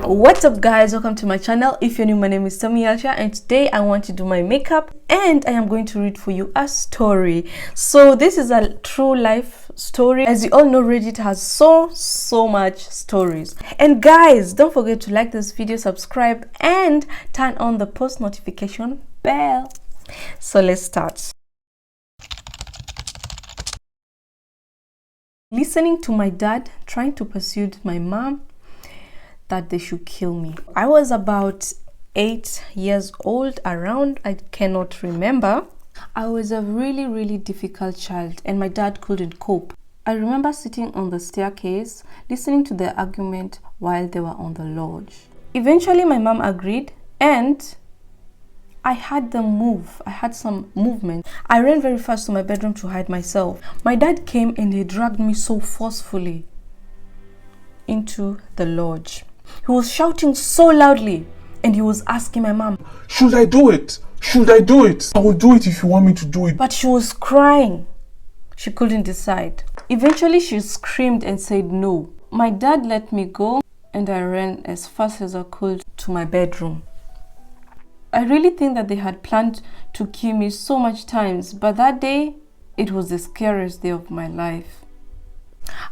What's up guys, welcome to my channel. If you're new, my name is Tommy Alsha and today I want to do my makeup and I am going to read for you a story. So this is a true life story. As you all know, Reddit has so much stories. And guys, don't forget to like this video, subscribe and turn on the post notification bell. So let's start. Listening to my dad trying to persuade my mom that they should kill me. I was about 8 years old, around, I cannot remember. I was a really difficult child and my dad couldn't cope. I remember sitting on the staircase listening to their argument while they were on the lodge. Eventually my mom agreed and I had them move. I had some movement. I ran very fast to my bedroom to hide myself. My dad came and he dragged me so forcefully into the lodge. He was shouting so loudly and he was asking my mom, "Should I do it? Should I do it? I will do it if you want me to do it." But she was crying. She couldn't decide. Eventually she screamed and said no. My dad let me go and I ran as fast as I could to my bedroom. I really think that they had planned to kill me so much times, but that day, it was the scariest day of my life.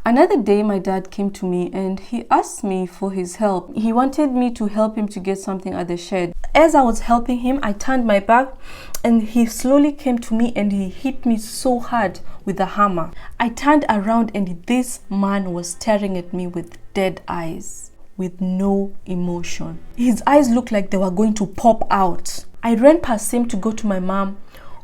Another day, my dad came to me and he asked me for his help. He wanted me to help him to get something at the shed. As I was helping him, I turned my back and he slowly came to me and he hit me so hard with a hammer. I turned around and this man was staring at me with dead eyes, with no emotion. His eyes looked like they were going to pop out. I ran past him to go to my mom,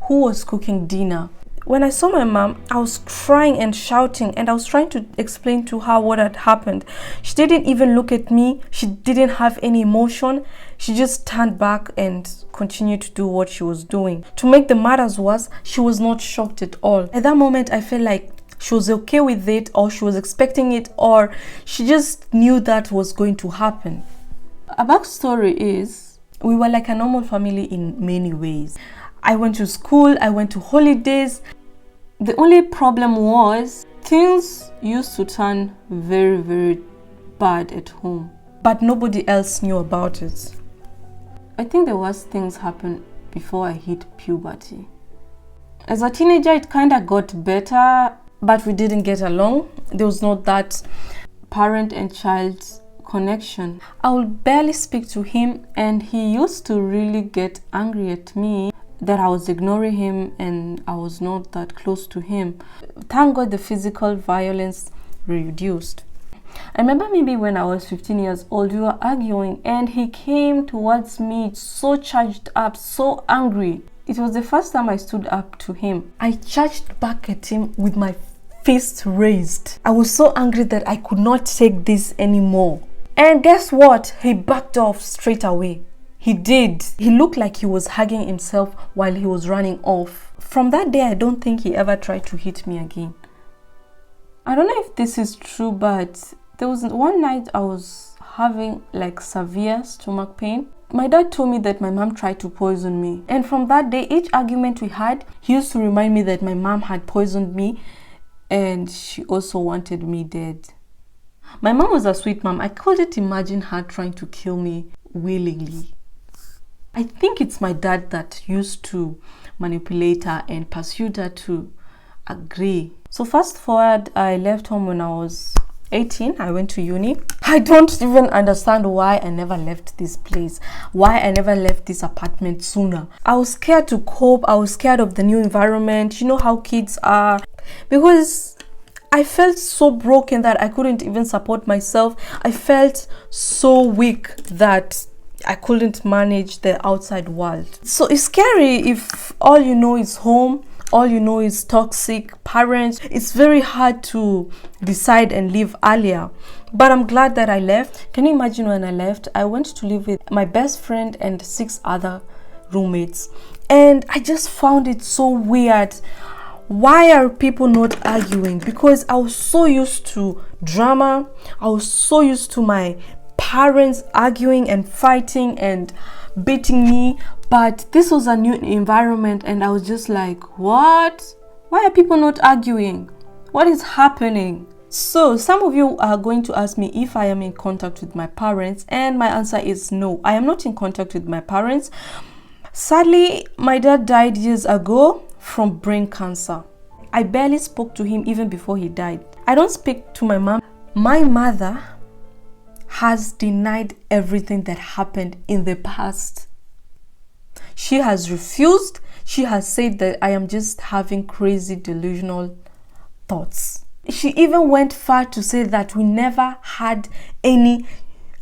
who was cooking dinner. When I saw my mom, I was crying and shouting and I was trying to explain to her what had happened. She didn't even look at me. She didn't have any emotion. She just turned back and continued to do what she was doing. To make the matters worse, she was not shocked at all. At that moment, I felt like she was okay with it, or she was expecting it, or she just knew that was going to happen. A backstory is, we were like a normal family in many ways. I went to school, I went to holidays. The only problem was things used to turn very bad at home, but nobody else knew about it. I think the worst things happened before I hit puberty. As a teenager, it kind of got better, but we didn't get along. There was not that parent and child connection. I would barely speak to him and he used to really get angry at me that I was ignoring him and I was not that close to him. Thank God the physical violence reduced. I remember maybe when I was 15 years old, we were arguing and he came towards me so charged up, so angry. It was the first time I stood up to him. I charged back at him with my fist raised. I was so angry that I could not take this anymore. And guess what? He backed off straight away. He did. He looked like he was hugging himself while he was running off. From that day, I don't think he ever tried to hit me again. I don't know if this is true, but there was one night I was having like severe stomach pain. My dad told me that my mom tried to poison me. And from that day, each argument we had, he used to remind me that my mom had poisoned me and she also wanted me dead. My mom was a sweet mom. I couldn't imagine her trying to kill me willingly. I think it's my dad that used to manipulate her and persuade her to agree. So fast forward, I left home when I was 18. I went to uni. I don't even understand why I never left this place, why I never left this apartment sooner. I was scared to cope. I was scared of the new environment. You know how kids are. Because I felt so broken that I couldn't even support myself. I felt so weak that I couldn't manage the outside world. So it's scary if all you know is home, all you know is toxic parents. It's very hard to decide and leave earlier. But I'm glad that I left. Can you imagine when I left? I went to live with my best friend and 6 other roommates. And I just found it so weird. Why are people not arguing? Because I was so used to drama. I was so used to my parents arguing and fighting and beating me, but this was a new environment and I was just like, what? Why are people not arguing? What is happening? So some of you are going to ask me if I am in contact with my parents, and my answer is no. I am not in contact with my parents. Sadly, my dad died years ago from brain cancer. I barely spoke to him even before he died. I don't speak to my mom. My mother has denied everything that happened in the past. She has refused. She has said that I am just having crazy delusional thoughts. She even went far to say that we never had any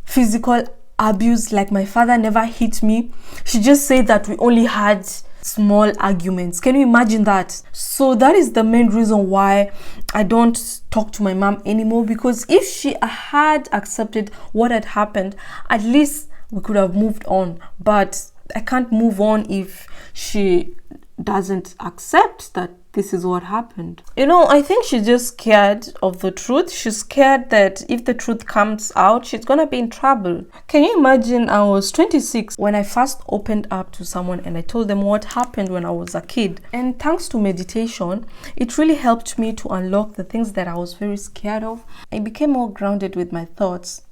physical abuse, like my father never hit me. She just said that we only had small arguments. Can you imagine that? So that is the main reason why I don't talk to my mom anymore, because if she had accepted what had happened, at least we could have moved on. But I can't move on if she doesn't accept that this is what happened. I think she's just scared of the truth. She's scared that if the truth comes out, she's gonna be in trouble. Can you imagine? I was 26 when I first opened up to someone and I told them what happened when I was a kid. And thanks to meditation, it really helped me to unlock the things that I was very scared of. I became more grounded with my thoughts.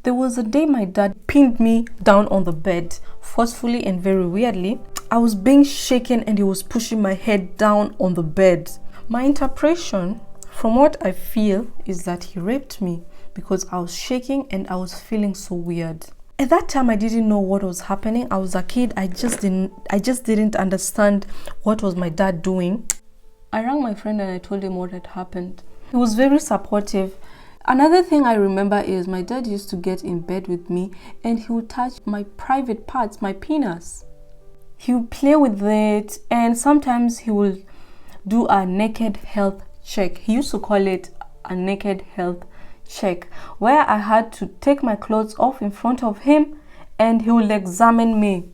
There was a day my dad pinned me down on the bed, forcefully and very weirdly. I was being shaken and he was pushing my head down on the bed. My interpretation, from what I feel, is that he raped me because I was shaking and I was feeling so weird. At that time, I didn't know what was happening. I was a kid. I just didn't understand what was my dad doing. I rang my friend and I told him what had happened. He was very supportive. Another thing I remember is my dad used to get in bed with me and he would touch my private parts, my penis. He would play with it, and sometimes he would do a naked health check. He used to call it a naked health check, where I had to take my clothes off in front of him and he will examine me.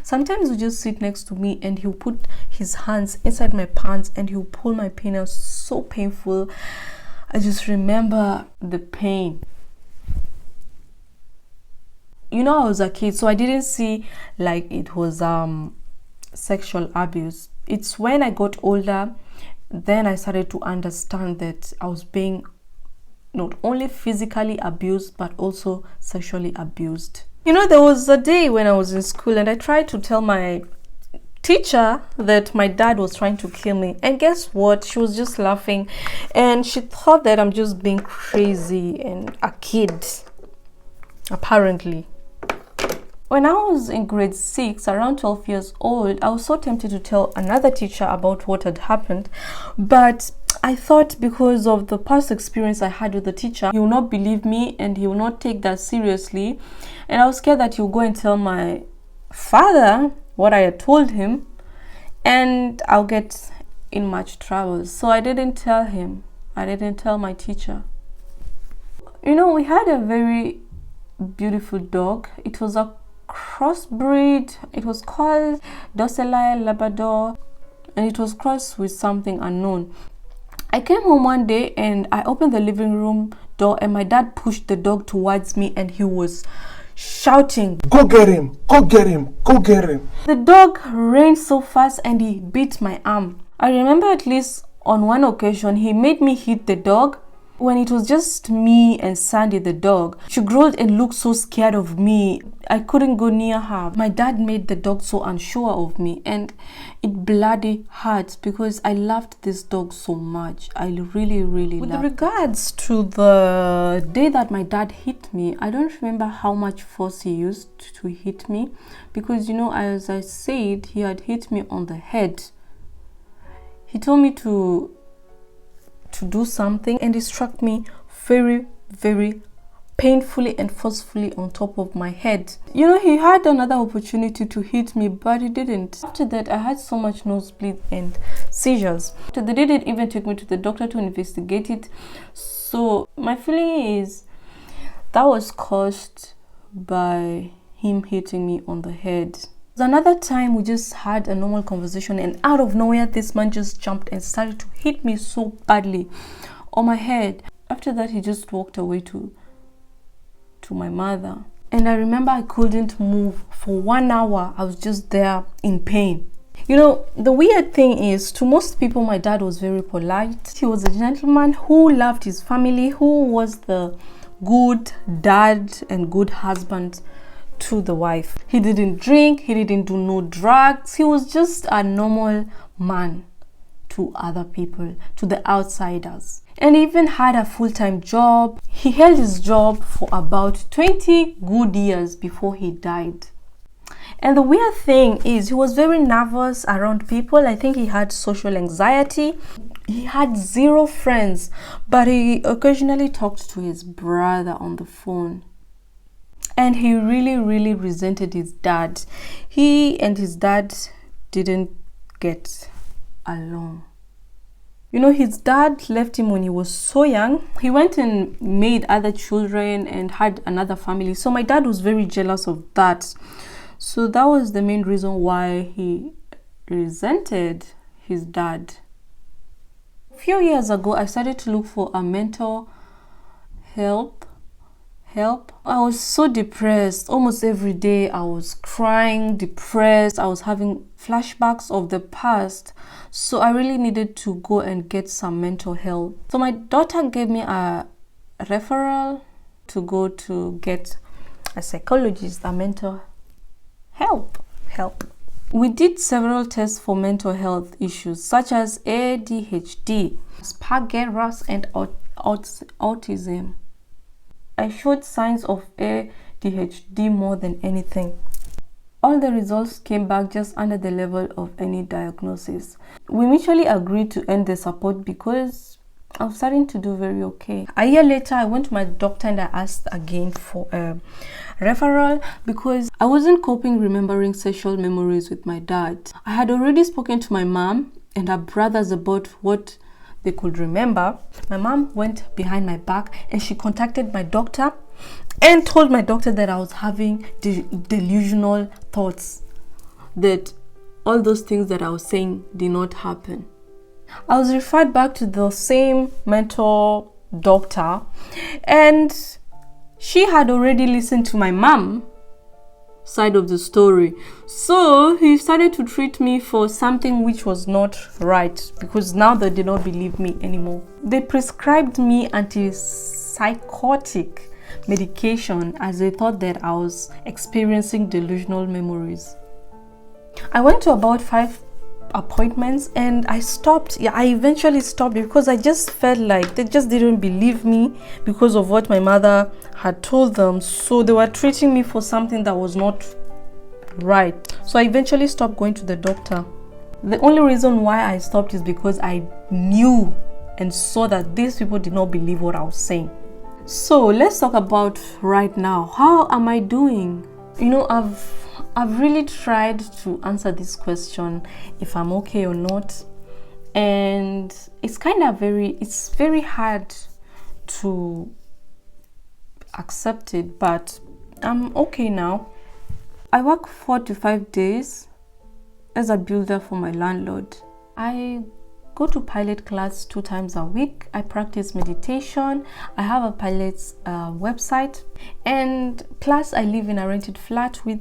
Sometimes he would just sit next to me and he would put his hands inside my pants and he would pull my penis. So painful. I just remember the pain. I was a kid, so I didn't see like it was sexual abuse. It's when I got older, then I started to understand that I was being not only physically abused, but also sexually abused. There was a day when I was in school and I tried to tell my teacher that my dad was trying to kill me, and guess what? She was just laughing and she thought that I'm just being crazy and a kid, apparently. When I was in grade 6, around 12 years old, I was so tempted to tell another teacher about what had happened, but I thought because of the past experience I had with the teacher, he will not believe me and he will not take that seriously, and I was scared that he would go and tell my father what I had told him and I'll get in much trouble. So I didn't tell him. I didn't tell my teacher. We had a very beautiful dog. It was a crossbreed. It was called Docile Labrador and it was crossed with something unknown. I came home one day and I opened the living room door and my dad pushed the dog towards me and he was shouting, "Go get him! Go get him! Go get him!" The dog ran so fast and he bit my arm. I remember at least on one occasion he made me hit the dog. When it was just me and Sandy the dog, she growled and looked so scared of me. I couldn't go near her. My dad made the dog so unsure of me and it bloody hurt because I loved this dog so much. I really loved it. With regards to the day that my dad hit me, I don't remember how much force he used to hit me because as I said, he had hit me on the head. He told me to do something and he struck me very painfully and forcefully on top of my head. He had another opportunity to hit me, but he didn't. After that, I had so much nosebleed and seizures. They didn't even take me to the doctor to investigate it. So my feeling is that was caused by him hitting me on the head. Another time we just had a normal conversation and out of nowhere this man just jumped and started to hit me so badly on my head. After that he just walked away to my mother, and I remember I couldn't move for 1 hour. I was just there in pain. You know, the weird thing is, to most people, my dad was very polite. He was a gentleman who loved his family, who was the good dad and good husband to the wife. He didn't drink, he didn't do no drugs. He was just a normal man to other people, to the outsiders. And he even had a full-time job. He held his job for about 20 good years before he died. And the weird thing is, he was very nervous around people. I think he had social anxiety. He had zero friends, but he occasionally talked to his brother on the phone. And he really resented his dad. He and his dad didn't get along. You know, his dad left him when he was so young. He went and made other children and had another family. So my dad was very jealous of that. So that was the main reason why he resented his dad. A few years ago, I started to look for a mental help. I was so depressed. Almost every day I was crying, depressed. I was having flashbacks of the past. So I really needed to go and get some mental help. So my daughter gave me a referral to go to get a psychologist, a mental help. We did several tests for mental health issues such as ADHD, Asperger's, and autism. I showed signs of ADHD more than anything. All the results came back just under the level of any diagnosis. We mutually agreed to end the support because I was starting to do very okay. A year later, I went to my doctor and I asked again for a referral because I wasn't coping remembering sexual memories with my dad. I had already spoken to my mom and her brothers about what they could remember. My mom went behind my back and she contacted my doctor and told my doctor that I was having delusional thoughts, that all those things that I was saying did not happen. I was referred back to the same mental doctor, and she had already listened to my mom side of the story. So he started to treat me for something which was not right, because now they did not believe me anymore. They prescribed me antipsychotic medication as they thought that I was experiencing delusional memories. I went to about 5 appointments and I stopped. I eventually stopped because I just felt like they just didn't believe me because of what my mother had told them. So they were treating me for something that was not right. So I eventually stopped going to the doctor. The only reason why I stopped is because I knew and saw that these people did not believe what I was saying. So let's talk about right now. How am I doing? You know, I've really tried to answer this question, if I'm okay or not, and it's very hard to accept it, but I'm okay now. I work 4 to 5 days as a builder for my landlord. I go to pilot class 2 times a week. I practice meditation. I have a pilot's website, and plus I live in a rented flat with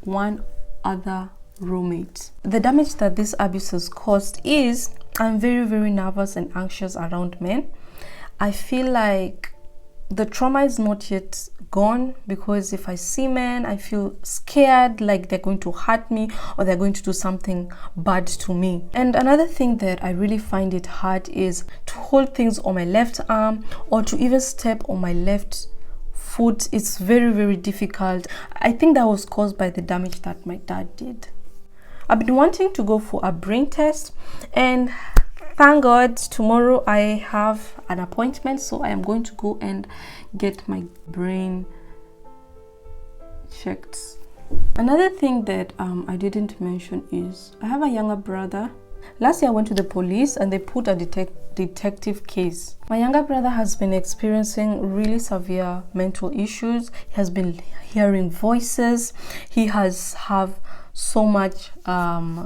one other roommate. The damage that this abuse has caused is I'm very nervous and anxious around men. I feel like the trauma is not yet gone, because if I see men, I feel scared, like they're going to hurt me or they're going to do something bad to me. And another thing that I really find it hard is to hold things on my left arm or to even step on my left foot. It's very difficult. I think that was caused by the damage that my dad did. I've been wanting to go for a brain test, and thank God tomorrow I have an appointment, so I am going to go and get my brain checked. Another thing that I didn't mention is I have a younger brother. Last year I went to the police and they put a detective case. My younger brother has been experiencing really severe mental issues. He has been hearing voices. He has so much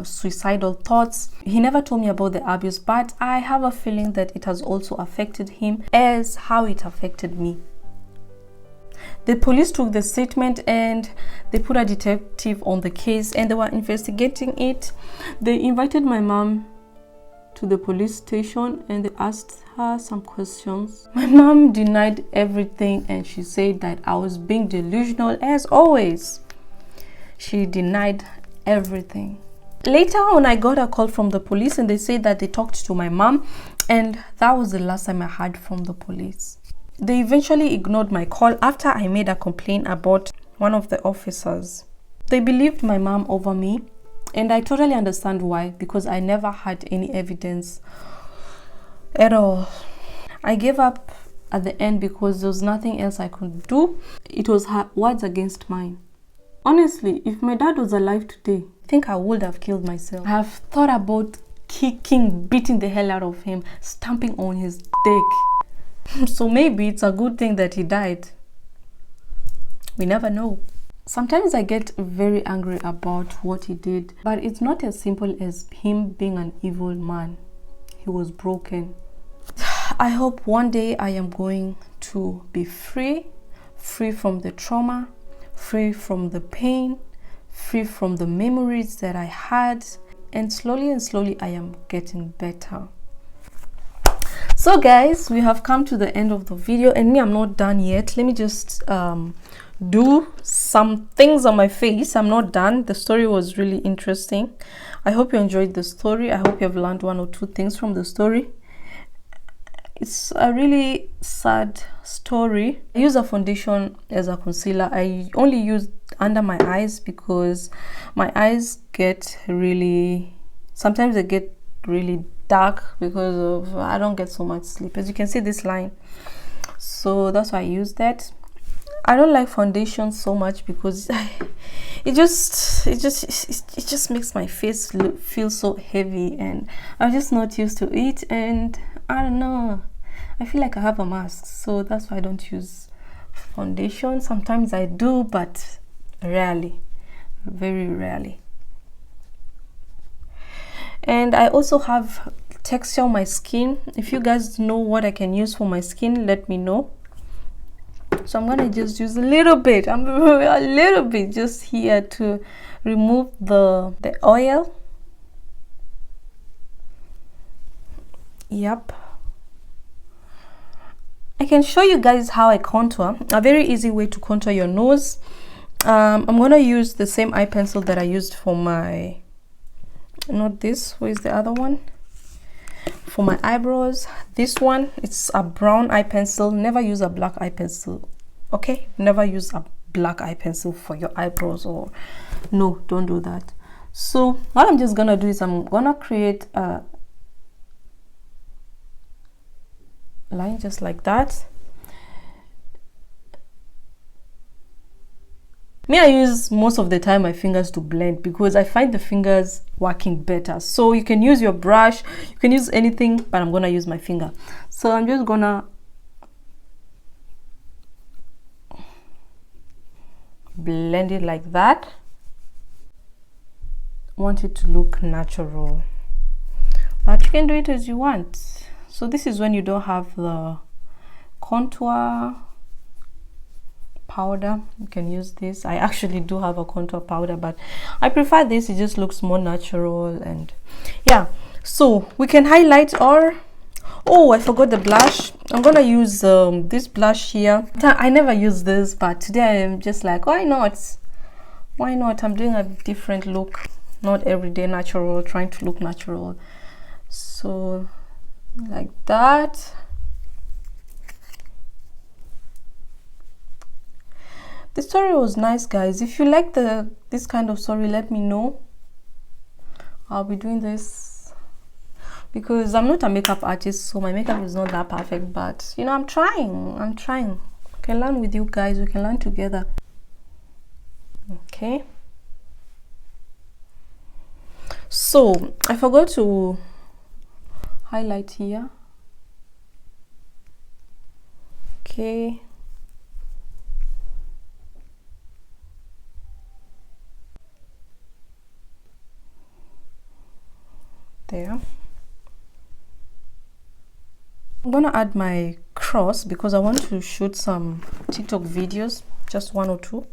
suicidal thoughts. He never told me about the abuse, but I have a feeling that it has also affected him as how it affected me. The police took the statement and they put a detective on the case and they were investigating it. They invited my mom to the police station and they asked her some questions. My mom denied everything and she said that I was being delusional as always. She denied everything. Later on, I got a call from the police and they said that they talked to my mom, and that was the last time I heard from the police. They eventually ignored my call after I made a complaint about one of the officers. They believed my mom over me, and I totally understand why, because I never had any evidence at all. I gave up at the end because there was nothing else I could do. It was her words against mine. Honestly, if my dad was alive today, I think I would have killed myself. I have thought about kicking, beating the hell out of him, stamping on his dick. So maybe it's a good thing that he died. We never know. Sometimes I get very angry about what he did, but it's not as simple as him being an evil man. He was broken. I hope one day I am going to be free from the trauma, free from the pain, free from the memories that I had, and slowly I am getting better. So guys, we have come to the end of the video, and me, I'm not done yet. Let me just do some things on my face. I'm not done. The story was really interesting. I hope you enjoyed the story. I hope you have learned one or two things from the story. It's a really sad story. I use a foundation as a concealer. I only use under my eyes because my eyes get really, sometimes they get really dark because of I don't get so much sleep, as you can see this line, so that's why I use that. I don't like foundation so much because it just makes my face feel so heavy, and I'm just not used to it, and I don't know, I feel like I have a mask, so that's why I don't use foundation. Sometimes I do, but rarely, very rarely. And I also have texture on my skin. If you guys know what I can use for my skin, let me know. So I'm gonna just use a little bit, just here to remove the oil. Yep. I can show you guys how I contour. A very easy way to contour your nose. I'm gonna use the same eye pencil that I used for my, not this, where's the other one, for my eyebrows. This one, it's a brown eye pencil. Never use a black eye pencil, okay? Never use a black eye pencil for your eyebrows, or no, don't do that. So what I'm just gonna do is I'm gonna create a line just like that. Me, I use most of the time my fingers to blend because I find the fingers working better. So you can use your brush, you can use anything, but I'm gonna use my finger. So I'm just gonna blend it like that. I want it to look natural, but you can do it as you want. So this is when you don't have the contour powder. You can use this. I actually do have a contour powder, but I prefer this. It just looks more natural. And yeah, so we can highlight, or oh, I forgot the blush. I'm gonna use this blush here. I never use this, but today I am just like, why not, I'm doing a different look, not everyday natural, trying to look natural. So like that. The story was nice, guys. If you like this kind of story, let me know. I'll be doing this because I'm not a makeup artist, so my makeup is not that perfect, but you know, I'm trying. I can learn with you guys. We can learn together. Okay. So I forgot to highlight here. Okay. There. I'm gonna add my cross because I want to shoot some TikTok videos just 1 or 2.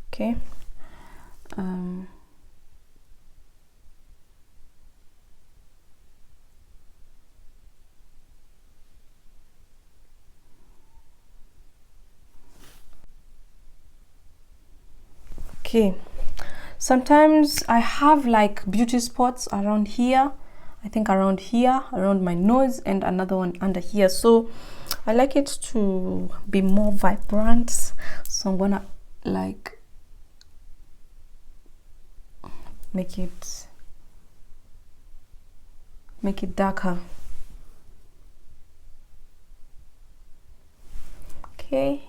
Okay. Okay, sometimes I have like beauty spots around here. I think around here, around my nose, and another one under here. So I like it to be more vibrant. So I'm gonna like make it darker. Okay.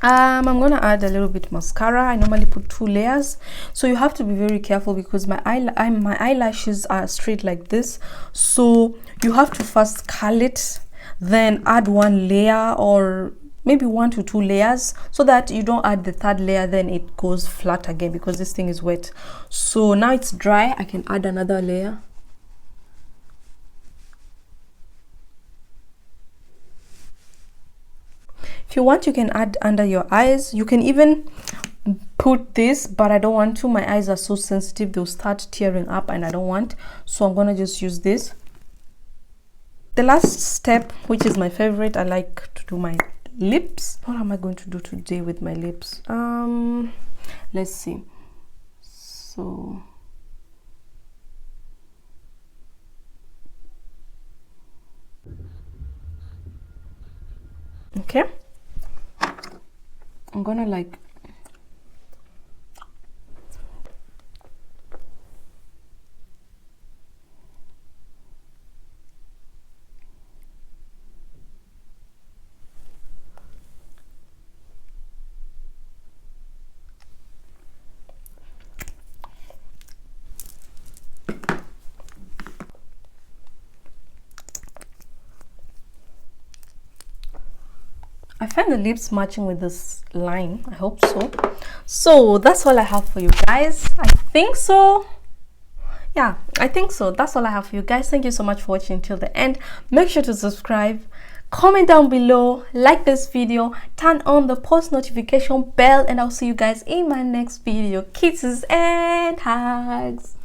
I'm gonna add a little bit mascara. I normally put 2 layers, so you have to be very careful because my eyelashes are straight like this, so you have to first curl it, then add 1 layer or maybe 1 to 2 layers, so that you don't add the 3rd layer then it goes flat again because this thing is wet. So now it's dry, I can add another layer. If you want, you can add under your eyes. You can even put this, but I don't want to. My eyes are so sensitive, they'll start tearing up and I don't want. So I'm gonna just use this. The last step, which is my favorite, I like to do my lips. What am I going to do today with my lips? Let's see. So okay, I'm gonna like I find the lips matching with this line. I hope so. So that's all I have for you guys. I think so. Yeah, I think so. That's all I have for you guys. Thank you so much for watching till the end. Make sure to subscribe, comment down below, like this video, turn on the post notification bell, and I'll see you guys in my next video. Kisses and hugs.